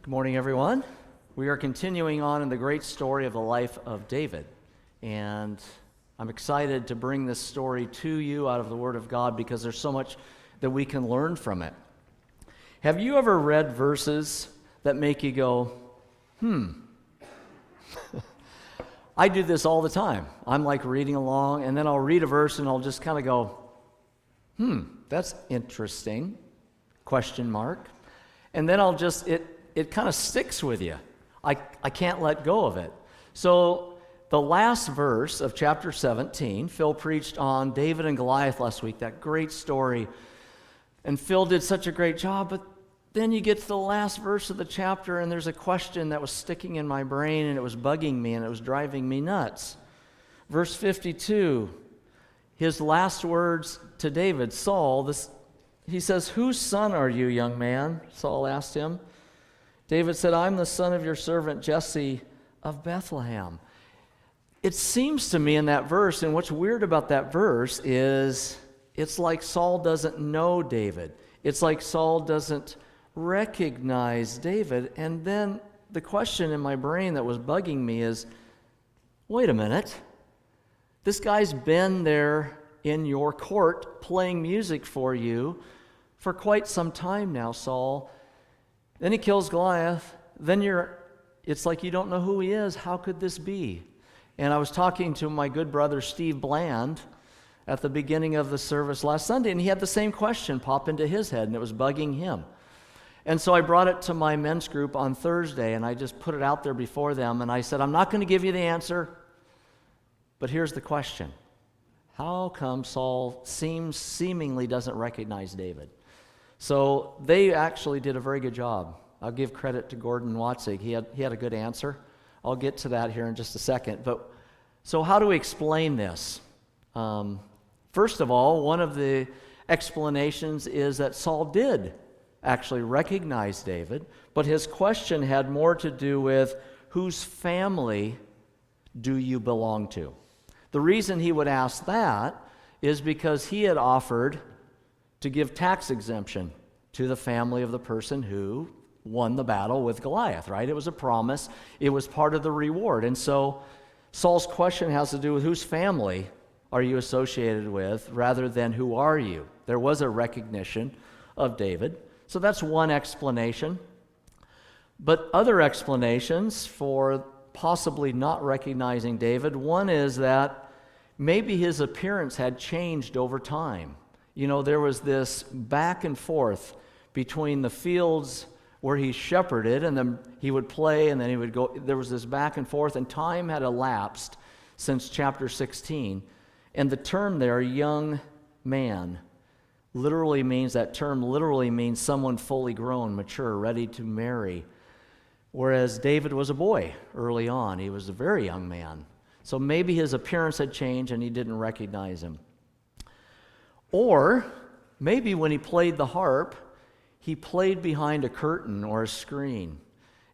Good morning, everyone. We are continuing on in the great story of the life of David, and I'm excited to bring this story to you out of the Word of God because there's so much that we can learn from it. Have you ever read verses that make you go, I do this all the time. I'm like reading along, and then I'll read a verse and I'll just kind of go, that's interesting, ? And then it kind of sticks with you. I can't let go of it. So the last verse of chapter 17, Phil preached on David and Goliath last week, that great story. And Phil did such a great job, but then you get to the last verse of the chapter and there's a question that was sticking in my brain and it was bugging me and it was driving me nuts. Verse 52, his last words to David, Saul, he says, "Whose son are you, young man?" Saul asked him. David said, "I'm the son of your servant Jesse of Bethlehem." It seems to me in that verse, and what's weird about that verse is it's like Saul doesn't know David. It's like Saul doesn't recognize David. And then the question in my brain that was bugging me is, wait a minute. This guy's been there in your court playing music for you for quite some time now, Saul. Then he kills Goliath. Then it's like you don't know who he is. How could this be? And I was talking to my good brother Steve Bland at the beginning of the service last Sunday, and he had the same question pop into his head, and it was bugging him. And so I brought it to my men's group on Thursday, and I just put it out there before them, and I said, I'm not going to give you the answer, but here's the question. How come Saul seemingly doesn't recognize David? So they actually did a very good job. I'll give credit to Gordon Watzig. He had a good answer. I'll get to that here in just a second. But so how do we explain this? First of all, one of the explanations is that Saul did actually recognize David, but his question had more to do with whose family do you belong to? The reason he would ask that is because he had offered to give tax exemption to the family of the person who won the battle with Goliath, right? It was a promise. It was part of the reward. And so Saul's question has to do with whose family are you associated with rather than who are you? There was a recognition of David. So that's one explanation. But other explanations for possibly not recognizing David, one is that maybe his appearance had changed over time. You know, there was this back and forth between the fields where he shepherded, and then he would play, and then he would go. There was this back and forth, and time had elapsed since chapter 16. And the term there, young man, literally means someone fully grown, mature, ready to marry. Whereas David was a boy early on. He was a very young man. So maybe his appearance had changed and he didn't recognize him. Or maybe when he played the harp, he played behind a curtain or a screen.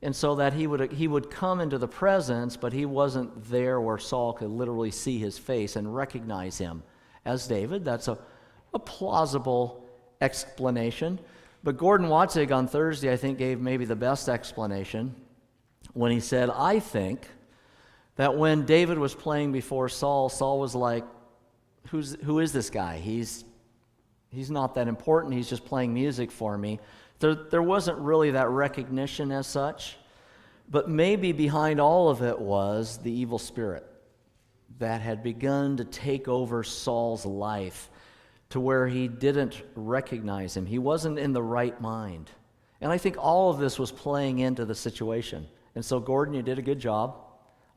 And so that he would come into the presence, but he wasn't there where Saul could literally see his face and recognize him as David. That's a plausible explanation. But Gordon Watzig on Thursday, I think, gave maybe the best explanation when he said, I think that when David was playing before Saul, Saul was like, who is this guy? He's not that important. He's just playing music for me. There wasn't really that recognition as such, but maybe behind all of it was the evil spirit that had begun to take over Saul's life to where he didn't recognize him. He wasn't in the right mind. And I think all of this was playing into the situation. And so, Gordon, you did a good job.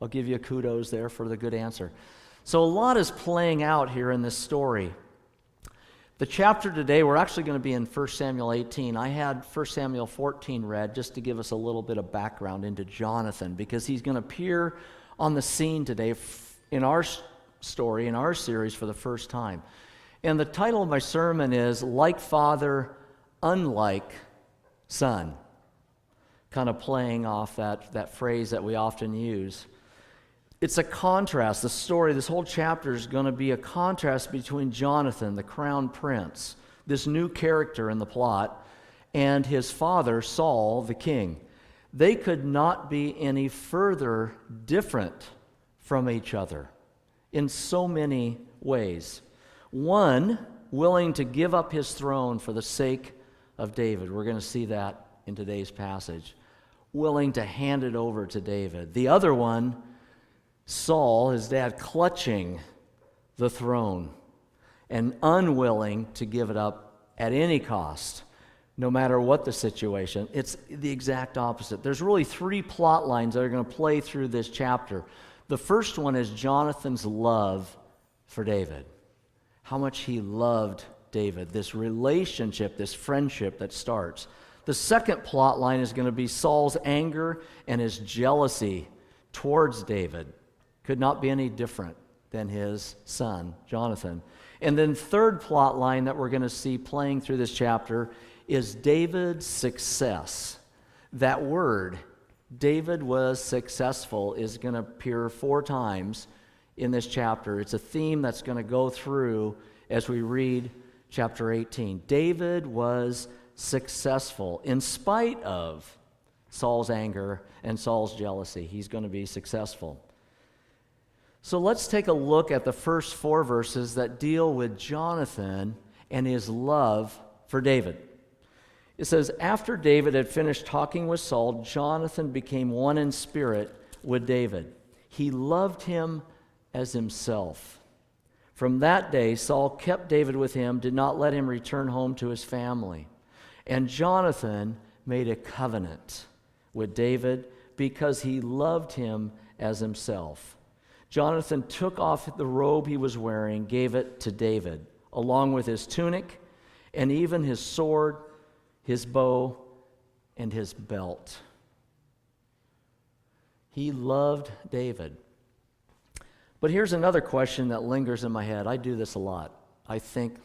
I'll give you a kudos there for the good answer. So a lot is playing out here in this story. The chapter today, we're actually going to be in 1 Samuel 18. I had 1 Samuel 14 read just to give us a little bit of background into Jonathan, because he's going to appear on the scene today in our story, in our series for the first time. And the title of my sermon is Like Father, Unlike Son, kind of playing off that phrase that we often use. It's a contrast. The story, this whole chapter is going to be a contrast between Jonathan, the crown prince, this new character in the plot, and his father, Saul, the king. they could not be any further different from each other in so many ways. One, willing to give up his throne for the sake of David. We're going to see that in today's passage. Willing to hand it over to David. The other one, Saul, his dad, clutching the throne and unwilling to give it up at any cost, no matter what the situation. It's the exact opposite. There's really three plot lines that are going to play through this chapter. The first one is Jonathan's love for David. How much he loved David, this relationship, this friendship that starts. The second plot line is going to be Saul's anger and his jealousy towards David. Could not be any different than his son, Jonathan. And then third plot line that we're going to see playing through this chapter is David's success. That word, David was successful, is going to appear 4 times in this chapter. It's a theme that's going to go through as we read chapter 18. David was successful in spite of Saul's anger and Saul's jealousy. He's going to be successful. So let's take a look at the first 4 verses that deal with Jonathan and his love for David. It says, after David had finished talking with Saul, Jonathan became one in spirit with David. He loved him as himself. From that day, Saul kept David with him, did not let him return home to his family. And Jonathan made a covenant with David because he loved him as himself. Jonathan took off the robe he was wearing, gave it to David, along with his tunic and even his sword, his bow, and his belt. He loved David. But here's another question that lingers in my head. I do this a lot. I think,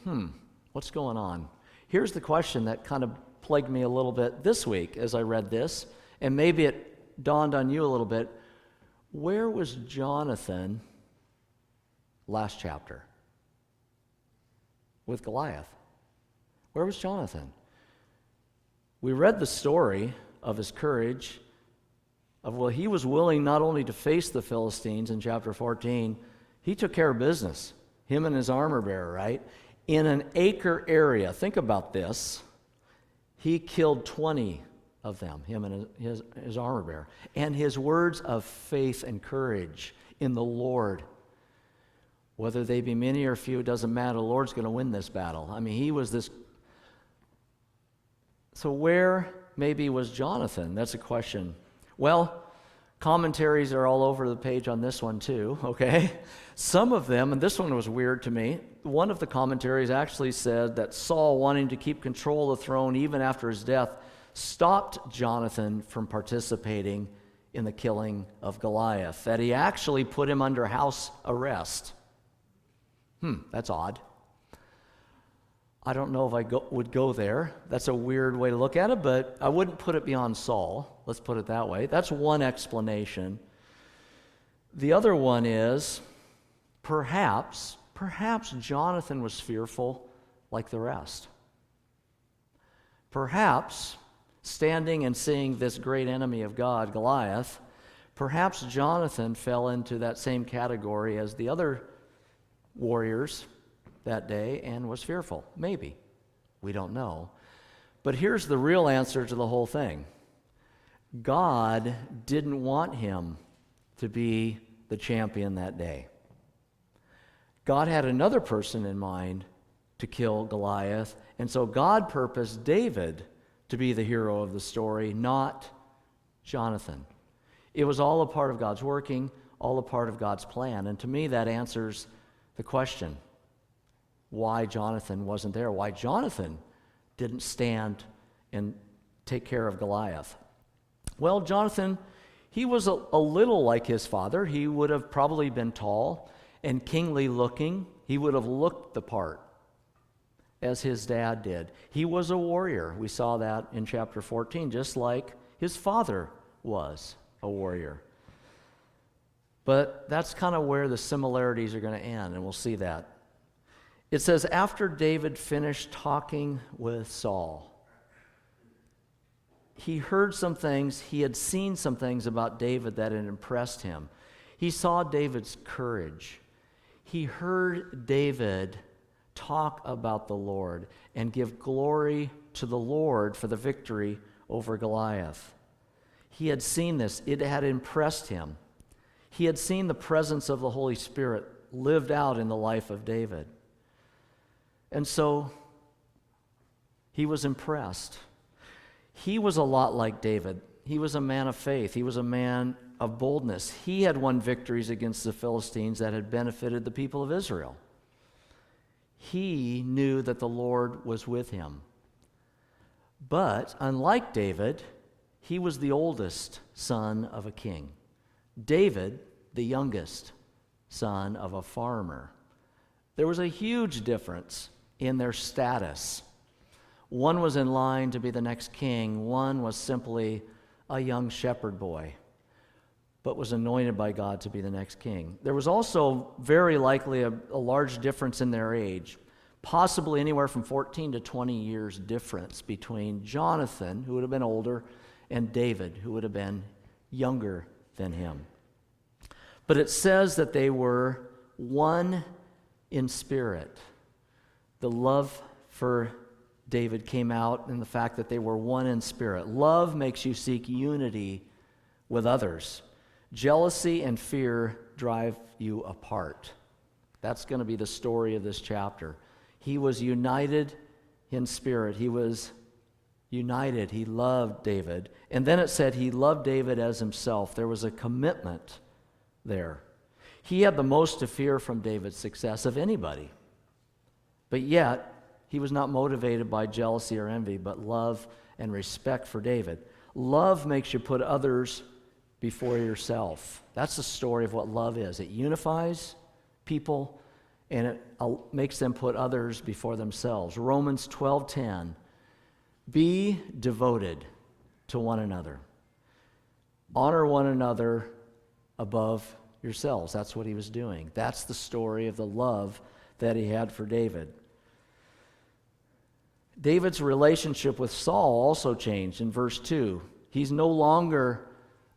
what's going on? Here's the question that kind of plagued me a little bit this week as I read this, and maybe it dawned on you a little bit. Where was Jonathan last chapter with Goliath? Where was Jonathan? We read the story of his courage, he was willing not only to face the Philistines in chapter 14, he took care of business, him and his armor bearer, right? In an acre area. Think about this. He killed 20 of them, him and his armor bearer. And his words of faith and courage in the Lord, whether they be many or few, it doesn't matter. The Lord's going to win this battle. I mean, he was this. So where maybe was Jonathan? That's a question. Well, commentaries are all over the page on this one too, okay? Some of them, and this one was weird to me, one of the commentaries actually said that Saul, wanting to keep control of the throne even after his death, stopped Jonathan from participating in the killing of Goliath, that he actually put him under house arrest. That's odd. I don't know if I would go there. That's a weird way to look at it, but I wouldn't put it beyond Saul. Let's put it that way. That's one explanation. The other one is perhaps Jonathan was fearful like the rest. Perhaps, standing and seeing this great enemy of God, Goliath, perhaps Jonathan fell into that same category as the other warriors that day and was fearful. Maybe. We don't know. But here's the real answer to the whole thing. God didn't want him to be the champion that day. God had another person in mind to kill Goliath, and so God purposed David to be the hero of the story, not Jonathan. It was all a part of God's working, all a part of God's plan, and to me that answers the question. Why Jonathan wasn't there, why Jonathan didn't stand and take care of Goliath. Well, Jonathan, he was a little like his father. He would have probably been tall and kingly looking. He would have looked the part as his dad did. He was a warrior. We saw that in chapter 14, just like his father was a warrior. But that's kind of where the similarities are going to end, and we'll see that. It says, after David finished talking with Saul, he heard some things, he had seen some things about David that had impressed him. He saw David's courage. He heard David talk about the Lord and give glory to the Lord for the victory over Goliath. He had seen this. It had impressed him. He had seen the presence of the Holy Spirit lived out in the life of David. And so he was impressed. He was a lot like David. He was a man of faith. He was a man of boldness. He had won victories against the Philistines that had benefited the people of Israel. He knew that the Lord was with him. But unlike David, he was the oldest son of a king. David, the youngest son of a farmer. There was a huge difference in their status. One was in line to be the next king. One was simply a young shepherd boy, but was anointed by God to be the next king. There was also very likely a large difference in their age, possibly anywhere from 14 to 20 years difference between Jonathan, who would have been older, and David, who would have been younger than him. But it says that they were one in spirit. The love for David came out in the fact that they were one in spirit. Love makes you seek unity with others. Jealousy and fear drive you apart. That's going to be the story of this chapter. He was united in spirit. He was united. He loved David. And then it said he loved David as himself. There was a commitment there. He had the most to fear from David's success of anybody. But yet, he was not motivated by jealousy or envy, but love and respect for David. Love makes you put others before yourself. That's the story of what love is. It unifies people, and it makes them put others before themselves. Romans 12:10, be devoted to one another. Honor one another above yourselves. That's what he was doing. That's the story of the love that he had for David. David's relationship with Saul also changed in verse 2. He's no longer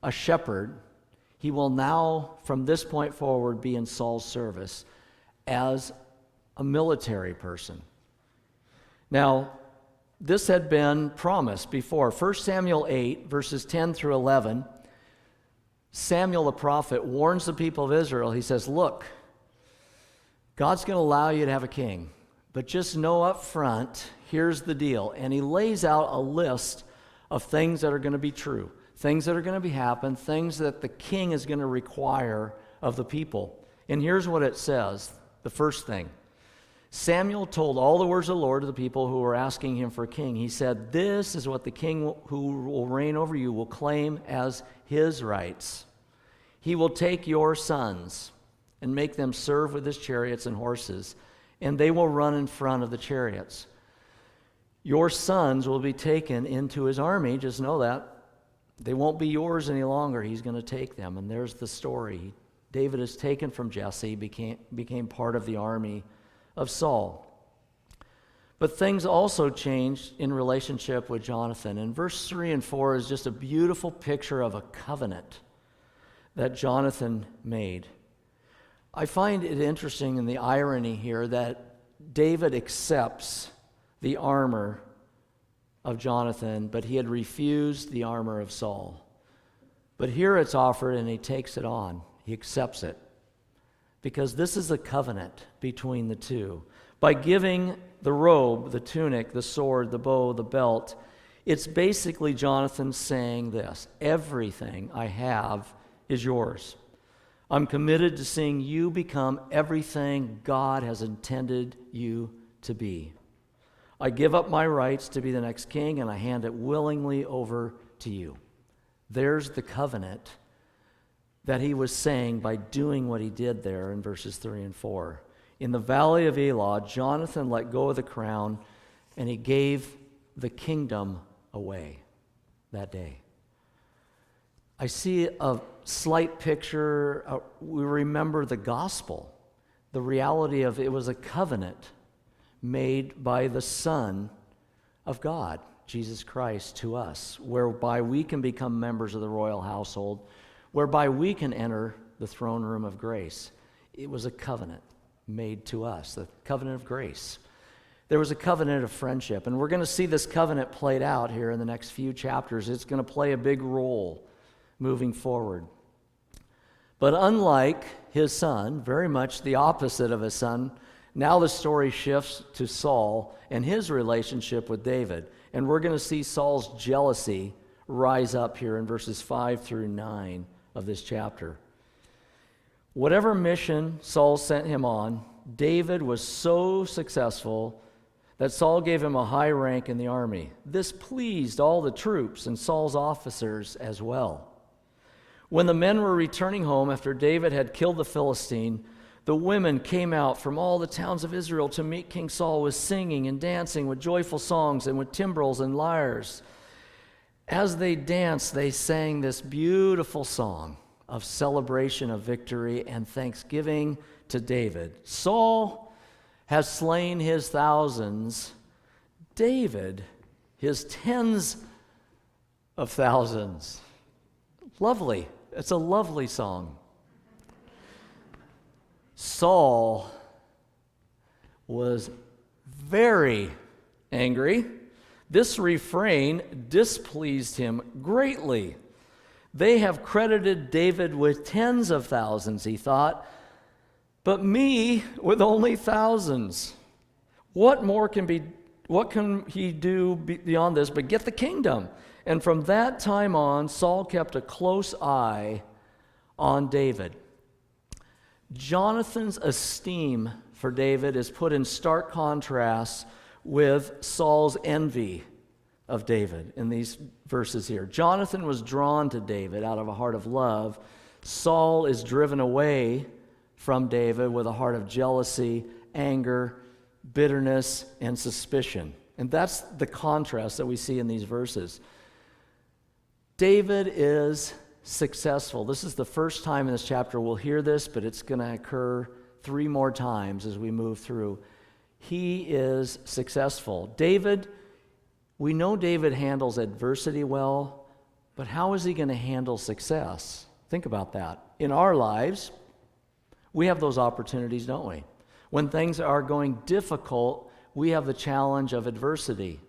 a shepherd. He will now, from this point forward, be in Saul's service as a military person. Now, this had been promised before. 1 Samuel 8, verses 10 through 11, Samuel the prophet warns the people of Israel. He says, look, God's going to allow you to have a king, but just know up front, here's the deal. And he lays out a list of things that are going to be true, things that are going to happen, things that the king is going to require of the people. And here's what it says, the first thing. Samuel told all the words of the Lord to the people who were asking him for a king. He said, this is what the king who will reign over you will claim as his rights. He will take your sons and make them serve with his chariots and horses, and they will run in front of the chariots. Your sons will be taken into his army. Just know that. They won't be yours any longer. He's going to take them. And there's the story. David is taken from Jesse, became part of the army of Saul. But things also changed in relationship with Jonathan. And verse 3 and 4 is just a beautiful picture of a covenant that Jonathan made. I find it interesting in the irony here that David accepts the armor of Jonathan, but he had refused the armor of Saul. But here it's offered and he takes it on. He accepts it. Because this is a covenant between the two. By giving the robe, the tunic, the sword, the bow, the belt, it's basically Jonathan saying this: everything I have is yours. I'm committed to seeing you become everything God has intended you to be. I give up my rights to be the next king, and I hand it willingly over to you. There's the covenant that he was saying by doing what he did there in verses 3 and 4. In the valley of Elah, Jonathan let go of the crown, and he gave the kingdom away that day. I see a slight picture. We remember the gospel, the reality of it was a covenant made by the Son of God. Jesus Christ to us, whereby we can become members of the royal household, whereby we can enter the throne room of grace. It was a covenant made to us, the covenant of grace. There was a covenant of friendship, and we're going to see this covenant played out here in the next few chapters. It's going to play a big role moving forward. But unlike his son, very much the opposite of his son, now the story shifts to Saul and his relationship with David. And we're going to see Saul's jealousy rise up here in verses 5 through 9 of this chapter. Whatever mission Saul sent him on, David was so successful that Saul gave him a high rank in the army. This pleased all the troops and Saul's officers as well. When the men were returning home after David had killed the Philistine, the women came out from all the towns of Israel to meet King Saul with singing and dancing, with joyful songs and with timbrels and lyres. As they danced, they sang this beautiful song of celebration of victory and thanksgiving to David. Saul has slain his thousands, David his tens of thousands. Lovely. It's a lovely song. Saul was very angry. This refrain displeased him greatly. They have credited David with tens of thousands, he thought, but me with only thousands. What can he do beyond this but get the kingdom? And from that time on, Saul kept a close eye on David. Jonathan's esteem for David is put in stark contrast with Saul's envy of David in these verses here. Jonathan was drawn to David out of a heart of love. Saul is driven away from David with a heart of jealousy, anger, bitterness, and suspicion. And that's the contrast that we see in these verses. David is successful. This is the first time in this chapter we'll hear this, but it's going to occur 3 more times as we move through. He is successful. David, we know David handles adversity well, but how is he going to handle success? Think about that. In our lives, we have those opportunities, don't we? When things are going difficult, we have the challenge of adversity.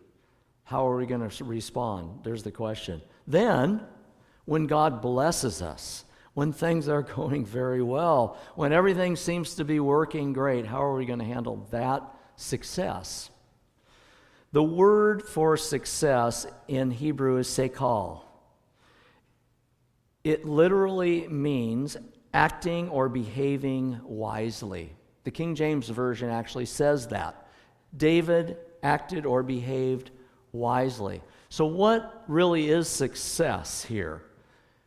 How are we going to respond? There's the question. Then, when God blesses us, when things are going very well, when everything seems to be working great, how are we going to handle that success? The word for success in Hebrew is sekal. It literally means acting or behaving wisely. The King James Version actually says that. David acted or behaved wisely. So what really is success here?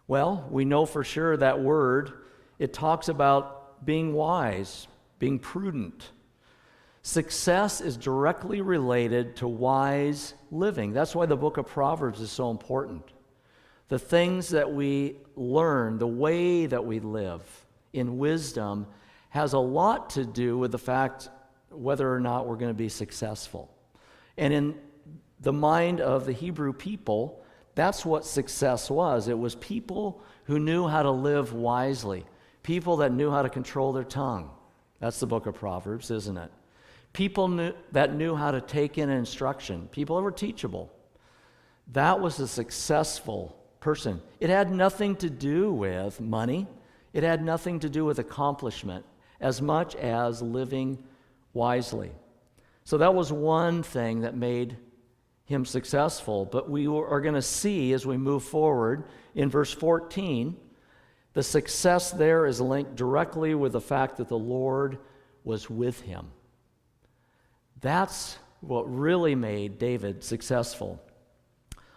Well, we know for sure that word, it talks about being wise, being prudent. Success is directly related to wise living. That's why the book of Proverbs is so important. The things that we learn, the way that we live in wisdom has a lot to do with the fact whether or not we're going to be successful. And in the mind of the Hebrew people, that's what success was. It was people who knew how to live wisely, people that knew how to control their tongue. That's the book of Proverbs, isn't it? People that knew how to take in instruction, people that were teachable. That was a successful person. It had nothing to do with money. It had nothing to do with accomplishment as much as living wisely. So that was one thing that made him successful. But we are going to see as we move forward in verse 14, the success there is linked directly with the fact that the Lord was with him. That's what really made David successful.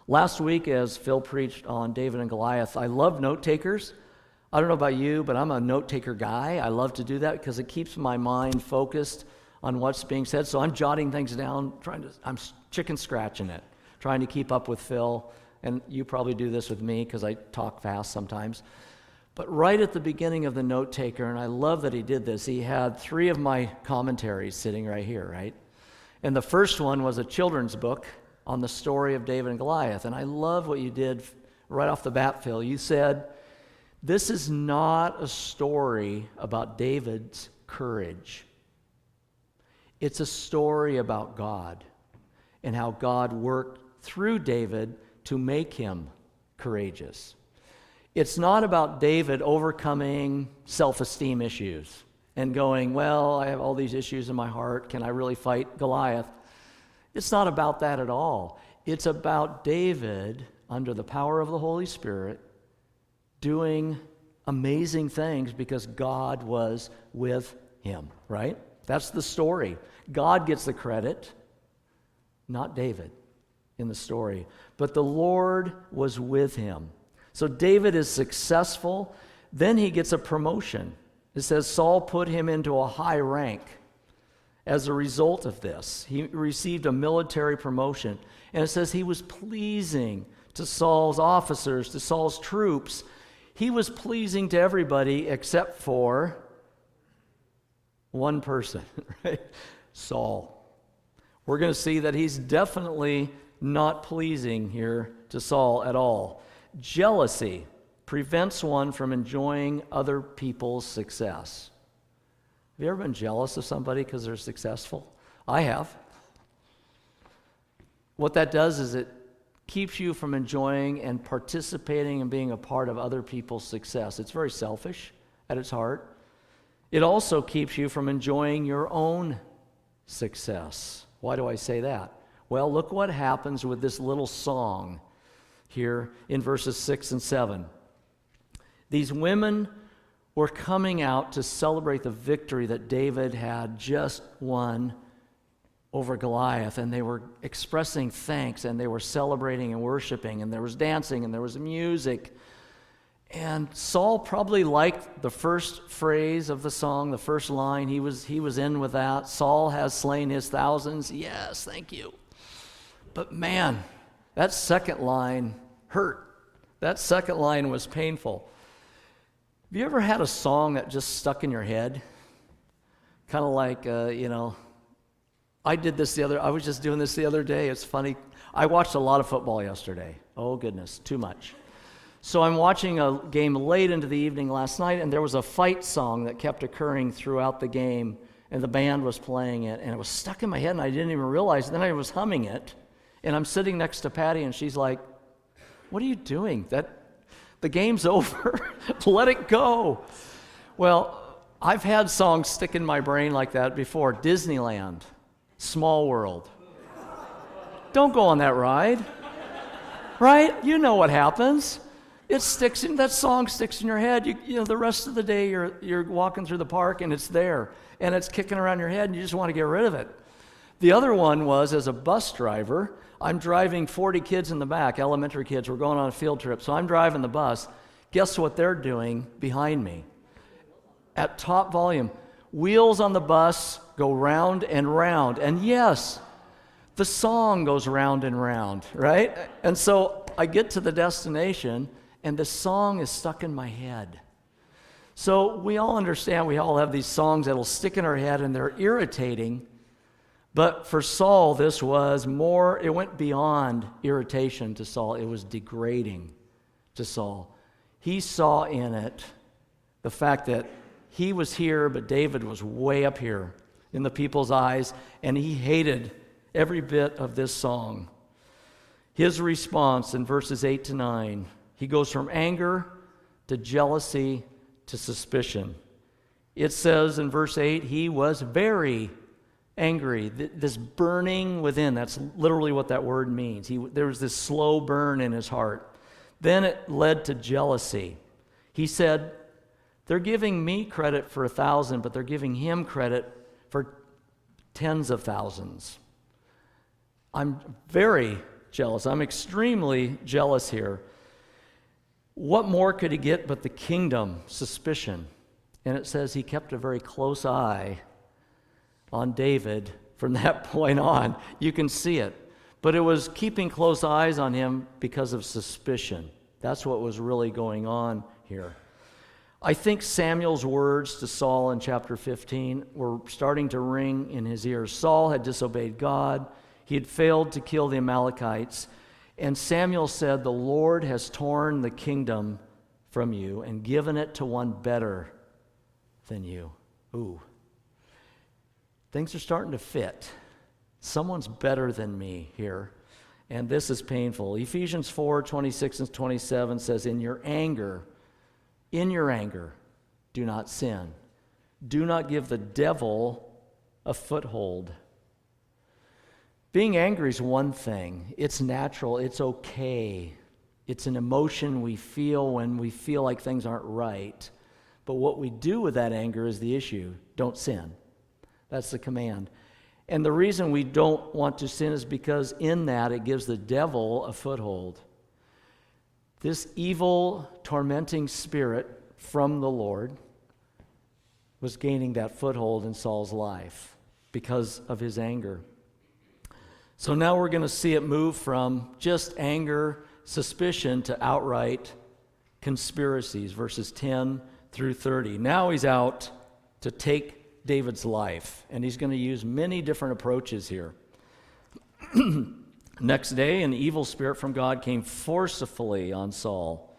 Last week, as Phil preached on David and Goliath, I love note takers. I don't know about you, but I'm a note taker guy. I love to do that because it keeps my mind focused on what's being said. So I'm jotting things down, I'm chicken scratching it, trying to keep up with Phil. And you probably do this with me because I talk fast sometimes. But right at the beginning of the note taker, and I love that he did this, he had 3 of my commentaries sitting right here, right? And the first one was a children's book on the story of David and Goliath. And I love what you did right off the bat, Phil. You said, this is not a story about David's courage. It's a story about God and how God worked through David to make him courageous. It's not about David overcoming self-esteem issues and going, well, I have all these issues in my heart. Can I really fight Goliath? It's not about that at all. It's about David, under the power of the Holy Spirit, doing amazing things because God was with him, right? That's the story. God gets the credit, not David in the story. But the Lord was with him. So David is successful. Then he gets a promotion. It says Saul put him into a high rank. As a result of this, he received a military promotion. And it says he was pleasing to Saul's officers, to Saul's troops. He was pleasing to everybody except for one person, right? Saul. We're going to see that he's definitely not pleasing here to Saul at all. Jealousy prevents one from enjoying other people's success. Have you ever been jealous of somebody because they're successful? I have. What that does is it keeps you from enjoying and participating and being a part of other people's success. It's very selfish at its heart. It also keeps you from enjoying your own success. Why do I say that? Well, look what happens with this little song here in verses 6 and 7. These women were coming out to celebrate the victory that David had just won over Goliath, and they were expressing thanks, and they were celebrating and worshiping, and there was dancing, and there was music. And Saul probably liked the first phrase of the song, the first line. He was in with that. Saul has slain his thousands. Yes, thank you. But man, that second line hurt. That second line was painful. Have you ever had a song that just stuck in your head? Kind of like, I was just doing this the other day. It's funny. I watched a lot of football yesterday. Oh, goodness, too much. So I'm watching a game late into the evening last night, and there was a fight song that kept occurring throughout the game, and the band was playing it, and it was stuck in my head, and I didn't even realize it. Then I was humming it, and I'm sitting next to Patty, and she's like, what are you doing? The game's over. Let it go. Well, I've had songs stick in my brain like that before. Disneyland, Small World. Don't go on that ride, right? You know what happens. That song sticks in your head. You know, the rest of the day you're walking through the park and it's there, and it's kicking around your head, and you just want to get rid of it. The other one was, as a bus driver, I'm driving 40 kids in the back, elementary kids. We're going on a field trip, so I'm driving the bus. Guess what they're doing behind me? At top volume. Wheels on the bus go round and round. And yes, the song goes round and round, right? And so I get to the destination, and the song is stuck in my head. So we all understand, we all have these songs that'll stick in our head, and they're irritating. But for Saul, this was more, it went beyond irritation to Saul. It was degrading to Saul. He saw in it the fact that he was here, but David was way up here in the people's eyes, and he hated every bit of this song. His response in verses 8 to 9, he goes from anger to jealousy to suspicion. It says in verse 8, he was very angry, this burning within. That's literally what that word means. There was this slow burn in his heart. Then it led to jealousy. He said, they're giving me credit for 1,000, but they're giving him credit for tens of thousands. I'm very jealous. I'm extremely jealous here. What more could he get but the kingdom? Suspicion. And it says he kept a very close eye on David from that point on. You can see it. But it was keeping close eyes on him because of suspicion. That's what was really going on here. I think Samuel's words to Saul in chapter 15 were starting to ring in his ears. Saul had disobeyed God. He had failed to kill the Amalekites. And Samuel said, "The Lord has torn the kingdom from you and given it to one better than you." Ooh. Things are starting to fit. Someone's better than me here. And this is painful. Ephesians 4:26 and 27 says, in your anger, do not sin. Do not give the devil a foothold. Being angry is one thing. It's natural. It's okay. It's an emotion we feel when we feel like things aren't right. But what we do with that anger is the issue. Don't sin. That's the command. And the reason we don't want to sin is because in that it gives the devil a foothold. This evil, tormenting spirit from the Lord was gaining that foothold in Saul's life because of his anger. So now we're going to see it move from just anger, suspicion, to outright conspiracies, verses 10 through 30. Now he's out to take David's life, and he's going to use many different approaches here. Next day, an evil spirit from God came forcefully on Saul.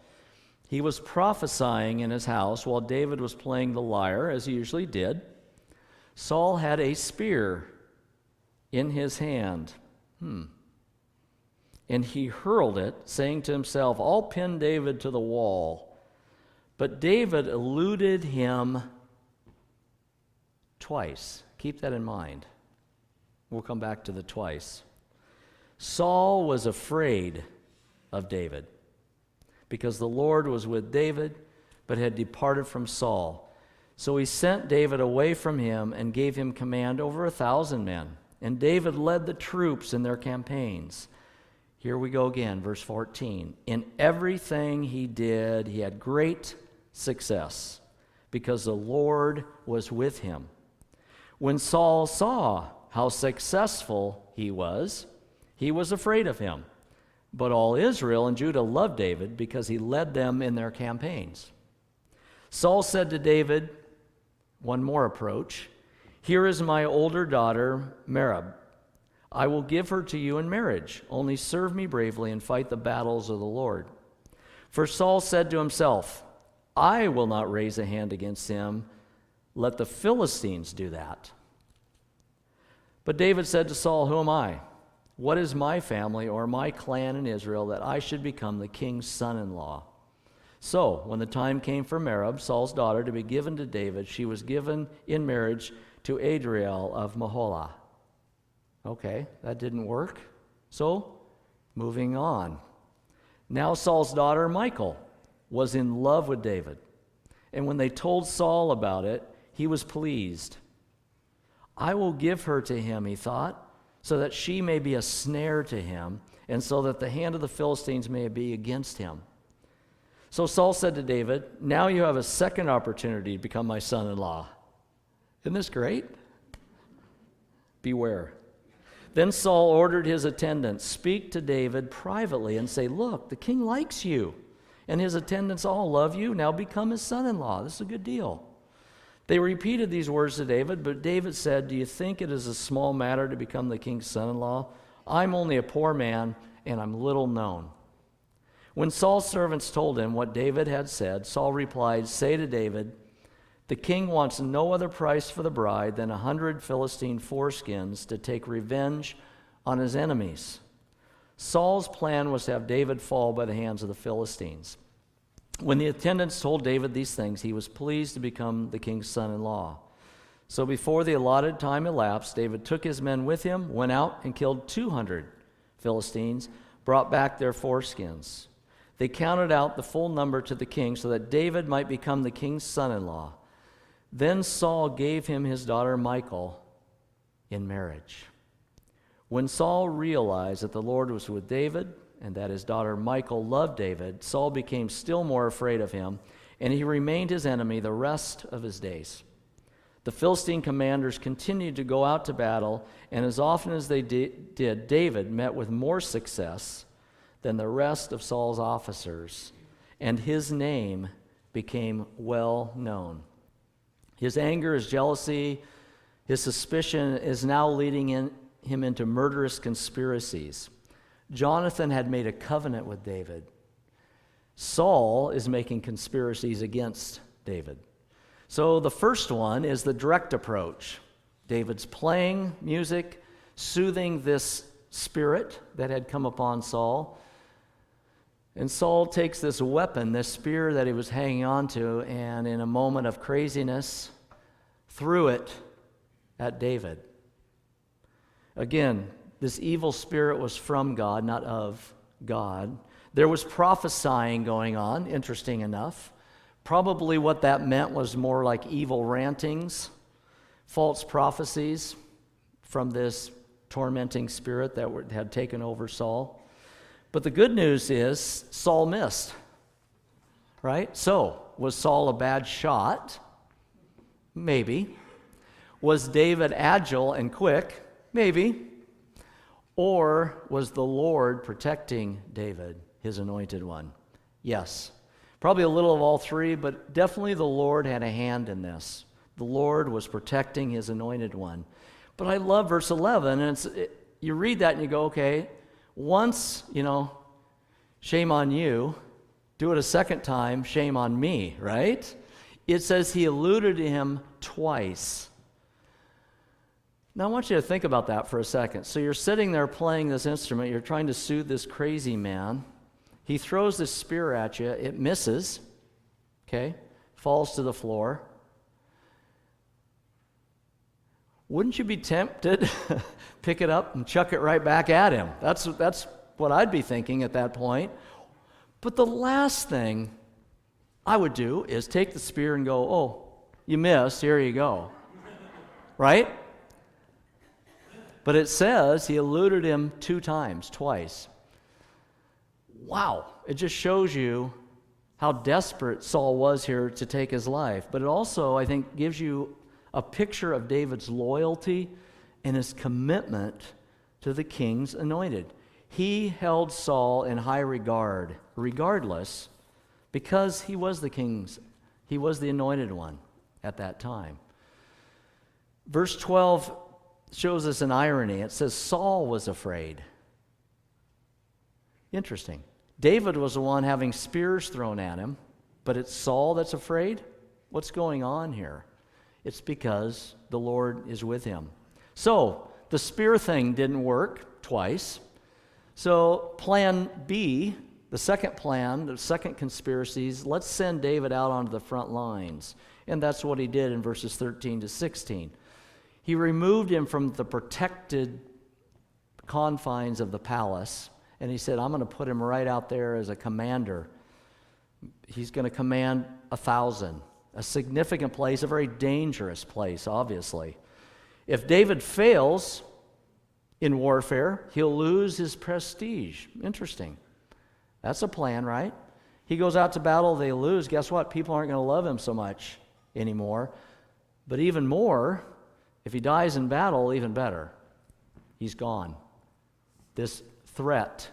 He was prophesying in his house while David was playing the lyre, as he usually did. Saul had a spear in his hand. And he hurled it, saying to himself, "I'll pin David to the wall." But David eluded him twice. Keep that in mind. We'll come back to the twice. Saul was afraid of David because the Lord was with David, but had departed from Saul. So he sent David away from him and gave him command over 1,000 men. And David led the troops in their campaigns. Here we go again, verse 14. In everything he did, he had great success because the Lord was with him. When Saul saw how successful he was afraid of him. But all Israel and Judah loved David because he led them in their campaigns. Saul said to David, one more approach, "Here is my older daughter, Merab. I will give her to you in marriage. Only serve me bravely and fight the battles of the Lord." For Saul said to himself, "I will not raise a hand against him. Let the Philistines do that." But David said to Saul, "Who am I? What is my family or my clan in Israel that I should become the king's son-in-law?" So, when the time came for Merab, Saul's daughter, to be given to David, she was given in marriage to Adriel of Meholah. Okay, that didn't work. So, moving on. Now Saul's daughter, Michal, was in love with David. And when they told Saul about it, he was pleased. "I will give her to him," he thought, "so that she may be a snare to him, and so that the hand of the Philistines may be against him." So Saul said to David, "Now you have a second opportunity to become my son-in-law." Isn't this great? Beware. Then Saul ordered his attendants, "Speak to David privately and say, 'Look, the king likes you, and his attendants all love you. Now become his son-in-law.' This is a good deal." They repeated these words to David, but David said, "Do you think it is a small matter to become the king's son-in-law? I'm only a poor man, and I'm little known." When Saul's servants told him what David had said, Saul replied, "Say to David, the king wants no other price for the bride than 100 Philistine foreskins to take revenge on his enemies." Saul's plan was to have David fall by the hands of the Philistines. When the attendants told David these things, he was pleased to become the king's son-in-law. So before the allotted time elapsed, David took his men with him, went out and killed 200 Philistines, brought back their foreskins. They counted out the full number to the king so that David might become the king's son-in-law. Then Saul gave him his daughter Michal in marriage. When Saul realized that the Lord was with David and that his daughter Michal loved David, Saul became still more afraid of him, and he remained his enemy the rest of his days. The Philistine commanders continued to go out to battle, and as often as they did, David met with more success than the rest of Saul's officers, and his name became well known. His anger, his jealousy, his suspicion is now leading him into murderous conspiracies. Jonathan had made a covenant with David. Saul is making conspiracies against David. So the first one is the direct approach. David's playing music, soothing this spirit that had come upon Saul. And Saul takes this weapon, this spear that he was hanging on to, and in a moment of craziness, threw it at David. Again, this evil spirit was from God, not of God. There was prophesying going on, interesting enough. Probably what that meant was more like evil rantings, false prophecies from this tormenting spirit that had taken over Saul. But the good news is Saul missed, right? So, was Saul a bad shot? Maybe. Was David agile and quick? Maybe. Or was the Lord protecting David, his anointed one? Yes. Probably a little of all three, but definitely the Lord had a hand in this. The Lord was protecting his anointed one. But I love verse 11, and you read that and you go, okay, once, shame on you. Do it a second time, shame on me, right? It says he eluded him twice. Now I want you to think about that for a second. So you're sitting there playing this instrument, you're trying to soothe this crazy man. He throws this spear at you, it misses, okay, falls to the floor. Wouldn't you be tempted pick it up and chuck it right back at him? That's what I'd be thinking at that point. But the last thing I would do is take the spear and go, oh, you missed, here you go. Right? But it says he eluded him twice. Wow, it just shows you how desperate Saul was here to take his life. But it also, I think, gives you a picture of David's loyalty and his commitment to the king's anointed. He held Saul in high regard, regardless, because he was the anointed one at that time. Verse 12 shows us an irony. It says Saul was afraid. Interesting. David was the one having spears thrown at him, but it's Saul that's afraid? What's going on here? It's because the Lord is with him. So, the spear thing didn't work twice. So, plan B, the second plan, the second conspiracies, let's send David out onto the front lines. And that's what he did in verses 13 to 16. He removed him from the protected confines of the palace, and he said, I'm going to put him right out there as a commander. He's going to command 1,000. A significant place, a very dangerous place, obviously. If David fails in warfare, he'll lose his prestige. Interesting. That's a plan, right? He goes out to battle, they lose. Guess what? People aren't going to love him so much anymore. But even more, if he dies in battle, even better. He's gone. This threat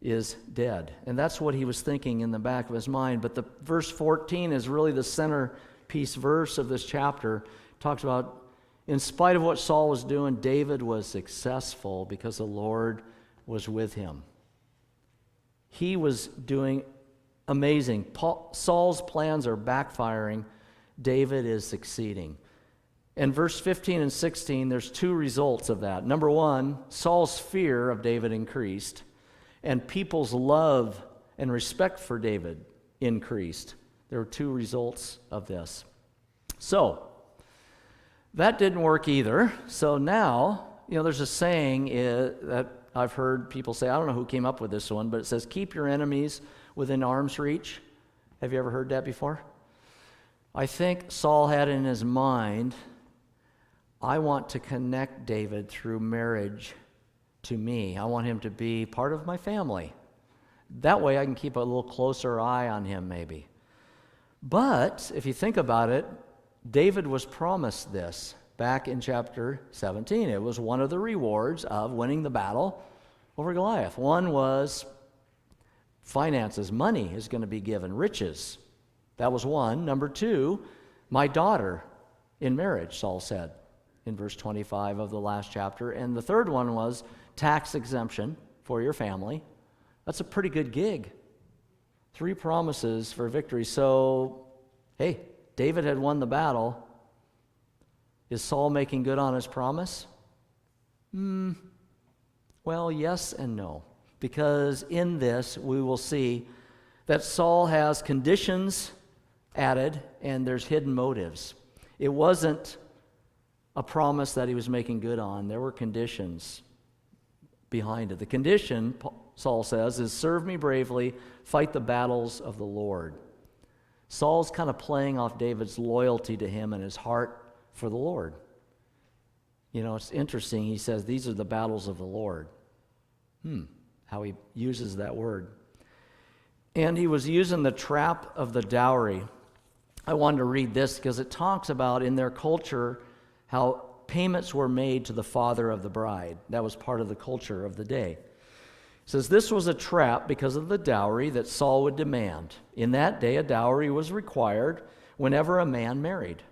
is dead. And that's what he was thinking in the back of his mind. But the verse 14 is really the centerpiece verse of this chapter. It talks about, in spite of what Saul was doing, David was successful because the Lord was with him. He was doing amazing. Saul's plans are backfiring. David is succeeding. In verse 15 and 16, there's two results of that. Number one, Saul's fear of David increased, and people's love and respect for David increased. There were two results of this. So, that didn't work either. So now, there's a saying that I've heard people say, I don't know who came up with this one, but it says, keep your enemies within arm's reach. Have you ever heard that before? I think Saul had in his mind, I want to connect David through marriage to me. I want him to be part of my family. That way I can keep a little closer eye on him maybe. But if you think about it, David was promised this back in chapter 17. It was one of the rewards of winning the battle over Goliath. One was finances, money is going to be given, riches. That was one. Number two, my daughter in marriage, Saul said. in verse 25 of the last chapter. And the third one was tax exemption for your family. That's a pretty good gig. 3 promises for victory. So, hey, David had won the battle. Is Saul making good on his promise? Well, yes and no. Because in this, we will see that Saul has conditions added and there's hidden motives. It wasn't a promise that he was making good on. There were conditions behind it. The condition, Saul says, is serve me bravely, fight the battles of the Lord. Saul's kind of playing off David's loyalty to him and his heart for the Lord. You know, it's interesting. He says, these are the battles of the Lord. How he uses that word. And he was using the trap of the dowry. I wanted to read this because it talks about in their culture how payments were made to the father of the bride. That was part of the culture of the day. It says this was a trap because of the dowry that Saul would demand. In that day, a dowry was required whenever a man married.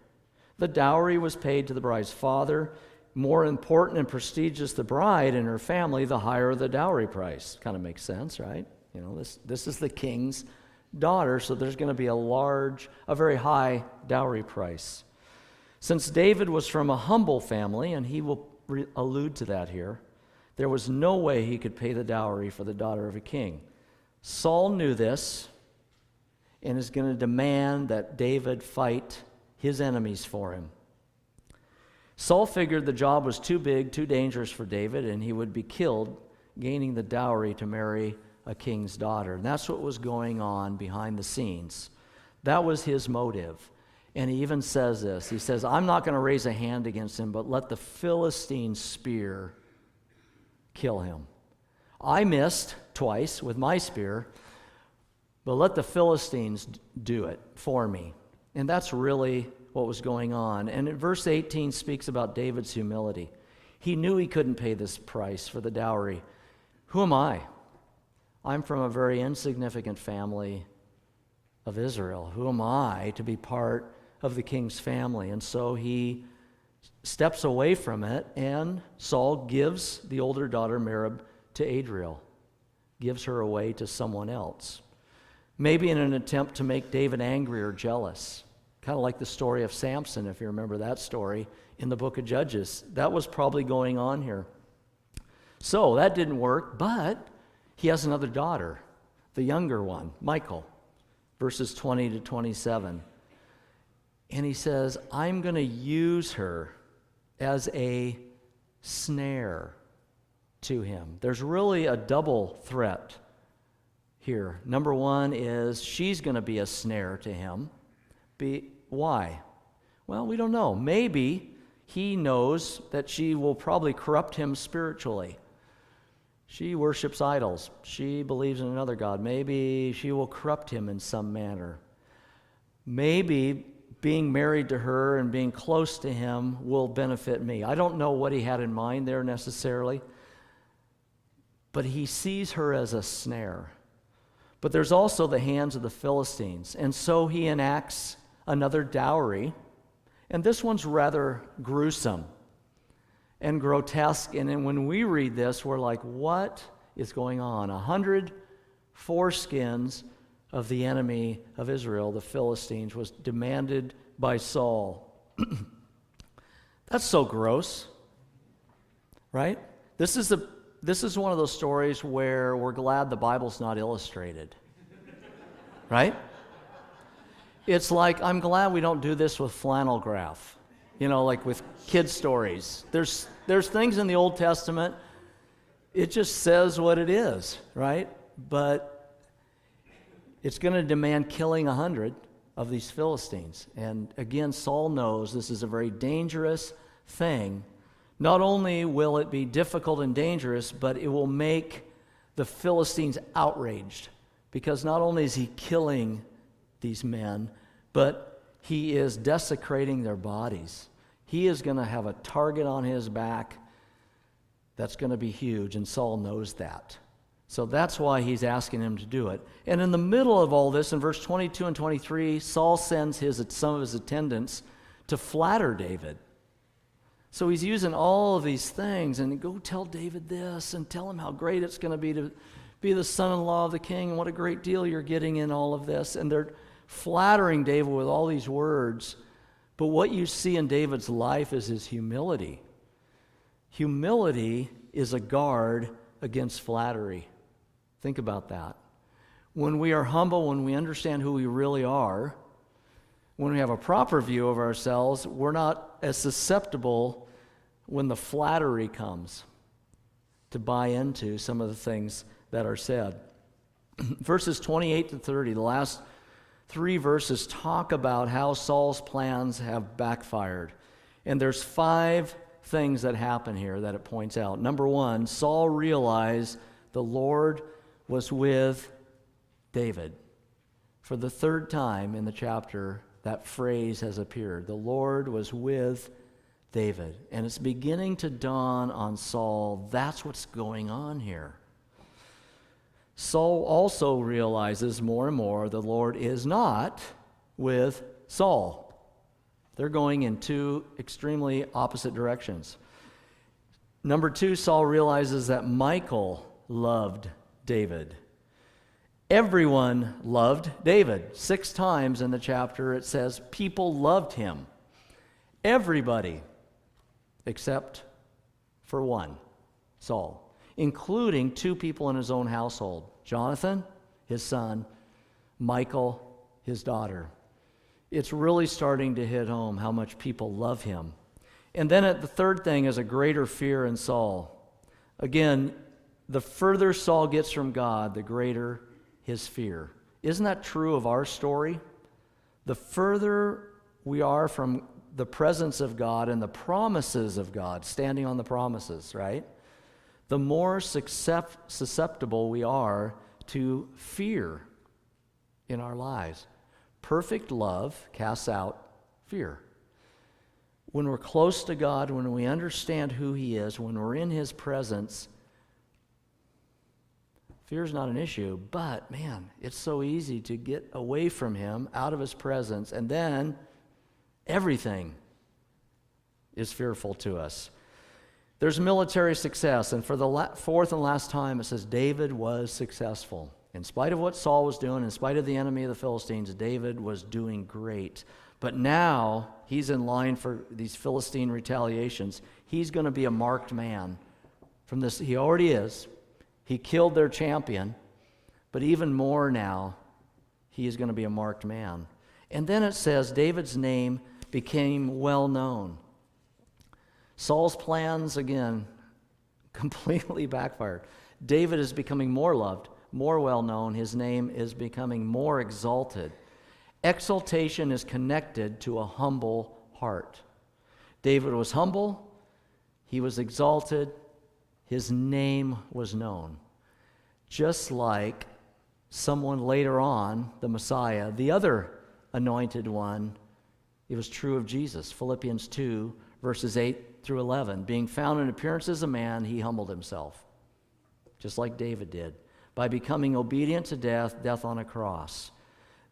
The dowry was paid to the bride's father. More important and prestigious the bride and her family, the higher the dowry price. Kind of makes sense, right? You know, this is the king's daughter, so there's going to be a very high dowry price. Since David was from a humble family, and he will allude to that here, there was no way he could pay the dowry for the daughter of a king. Saul knew this and is going to demand that David fight his enemies for him. Saul figured the job was too big, too dangerous for David, and he would be killed gaining the dowry to marry a king's daughter. And that's what was going on behind the scenes. That was his motive. And he even says this. He says, I'm not going to raise a hand against him, but let the Philistine spear kill him. I missed twice with my spear, but let the Philistines do it for me. And that's really what was going on. And in verse 18 speaks about David's humility. He knew he couldn't pay this price for the dowry. Who am I? I'm from a very insignificant family of Israel. Who am I to be part of the king's family? And so he steps away from it, and Saul gives the older daughter Merab to Adriel, gives her away to someone else. Maybe in an attempt to make David angry or jealous. Kind of like the story of Samson, if you remember that story in the book of Judges. That was probably going on here. So that didn't work, but he has another daughter, the younger one, Michal, verses 20 to 27. And he says, I'm going to use her as a snare to him. There's really a double threat here. Number one is she's going to be a snare to him. Why? Well, we don't know. Maybe he knows that she will probably corrupt him spiritually. She worships idols. She believes in another god. Maybe she will corrupt him in some manner. Maybe being married to her and being close to him will benefit me. I don't know what he had in mind there necessarily, but he sees her as a snare. But there's also the hands of the Philistines, and so he enacts another dowry, and this one's rather gruesome and grotesque. And then when we read this, we're like, what is going on? 100 foreskins of the enemy of Israel, the Philistines, was demanded by Saul. That's so gross, right? This is one of those stories where we're glad the Bible's not illustrated, right? It's like, I'm glad we don't do this with flannel graph, like with kid stories. There's things in the Old Testament, it just says what it is, right? But it's going to demand killing 100 of these Philistines. And again, Saul knows this is a very dangerous thing. Not only will it be difficult and dangerous, but it will make the Philistines outraged, because not only is he killing these men, but he is desecrating their bodies. He is going to have a target on his back that's going to be huge, and Saul knows that. So that's why he's asking him to do it. And in the middle of all this, in verse 22 and 23, Saul sends some of his attendants to flatter David. So he's using all of these things, and go tell David this, and tell him how great it's going to be the son-in-law of the king, and what a great deal you're getting in all of this. And they're flattering David with all these words. But what you see in David's life is his humility. Humility is a guard against flattery. Think about that. When we are humble, when we understand who we really are, when we have a proper view of ourselves, we're not as susceptible when the flattery comes to buy into some of the things that are said. Verses 28 to 30, the last 3 verses talk about how Saul's plans have backfired. And there's 5 things that happen here that it points out. Number 1, Saul realized the Lord was with David. For the 3rd time in the chapter, that phrase has appeared. The Lord was with David. And it's beginning to dawn on Saul, that's what's going on here. Saul also realizes more and more the Lord is not with Saul. They're going in 2 extremely opposite directions. Number 2, Saul realizes that Michal loved David. Everyone loved David. 6 times in the chapter it says people loved him. Everybody, except for one, Saul, including 2 people in his own household. Jonathan, his son, Michal, his daughter. It's really starting to hit home how much people love him. And then the 3rd thing is a greater fear in Saul. Again, the further Saul gets from God, the greater his fear. Isn't that true of our story? The further we are from the presence of God and the promises of God, standing on the promises, right? The more susceptible we are to fear in our lives. Perfect love casts out fear. When we're close to God, when we understand who He is, when we're in His presence, fear is not an issue, but man, it's so easy to get away from Him, out of His presence, and then everything is fearful to us. There's military success, and for the 4th and last time, it says David was successful. In spite of what Saul was doing, in spite of the enemy of the Philistines, David was doing great. But now, he's in line for these Philistine retaliations. He's going to be a marked man from this. He already is. He killed their champion, but even more now, he is going to be a marked man. And then it says David's name became well known. Saul's plans, again, completely backfired. David is becoming more loved, more well known. His name is becoming more exalted. Exaltation is connected to a humble heart. David was humble, he was exalted, his name was known. Just like someone later on, the Messiah, the other anointed one, it was true of Jesus. Philippians 2, verses 8 through 11. Being found in appearance as a man, he humbled himself, just like David did, by becoming obedient to death, death on a cross.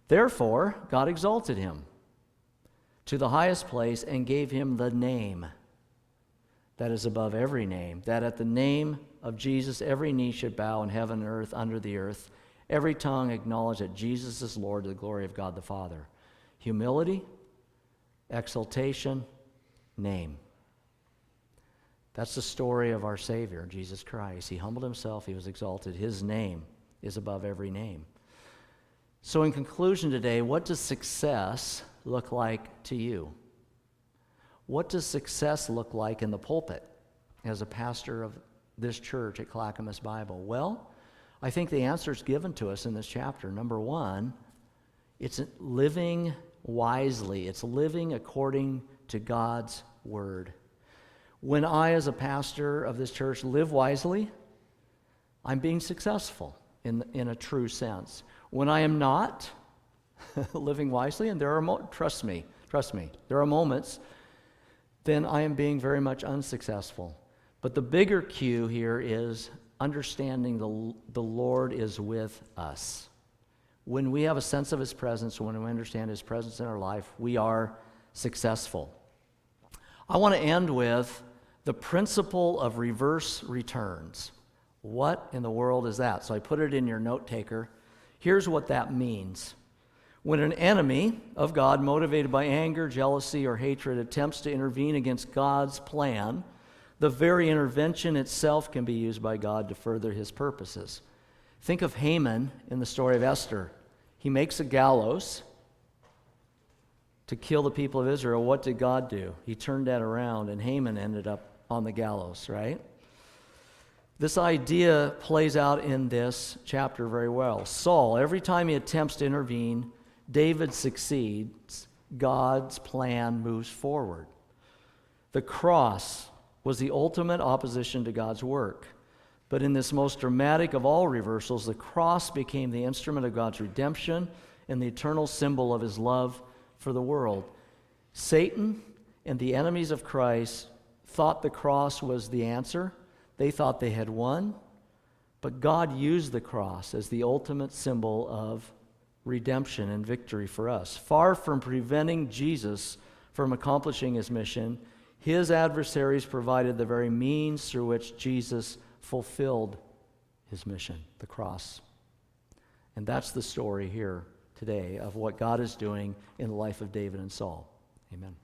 Therefore, God exalted him to the highest place and gave him the name that is above every name, that at the name of Jesus every knee should bow in heaven and earth, under the earth, every tongue acknowledge that Jesus is Lord to the glory of God the Father. Humility, exaltation, name. That's the story of our Savior, Jesus Christ. He humbled himself, he was exalted. His name is above every name. So in conclusion today, what does success look like to you? What does success look like in the pulpit as a pastor of this church at Clackamas Bible? Well, I think the answer is given to us in this chapter. Number 1, it's living wisely. It's living according to God's word. When I, as a pastor of this church, live wisely, I'm being successful in a true sense. When I am not living wisely, and there are trust me, there are moments, then I am being very much unsuccessful. But the bigger cue here is understanding the Lord is with us. When we have a sense of His presence, when we understand His presence in our life, we are successful. I want to end with the principle of reverse returns. What in the world is that? So I put it in your note taker. Here's what that means. When an enemy of God, motivated by anger, jealousy, or hatred, attempts to intervene against God's plan, the very intervention itself can be used by God to further his purposes. Think of Haman in the story of Esther. He makes a gallows to kill the people of Israel. What did God do? He turned that around, and Haman ended up on the gallows, right? This idea plays out in this chapter very well. Saul, every time he attempts to intervene, David succeeds. God's plan moves forward. The cross was the ultimate opposition to God's work. But in this most dramatic of all reversals, the cross became the instrument of God's redemption and the eternal symbol of his love for the world. Satan and the enemies of Christ thought the cross was the answer. They thought they had won. But God used the cross as the ultimate symbol of redemption and victory for us. Far from preventing Jesus from accomplishing his mission, his adversaries provided the very means through which Jesus fulfilled his mission, the cross. And that's the story here today of what God is doing in the life of David and Saul. Amen.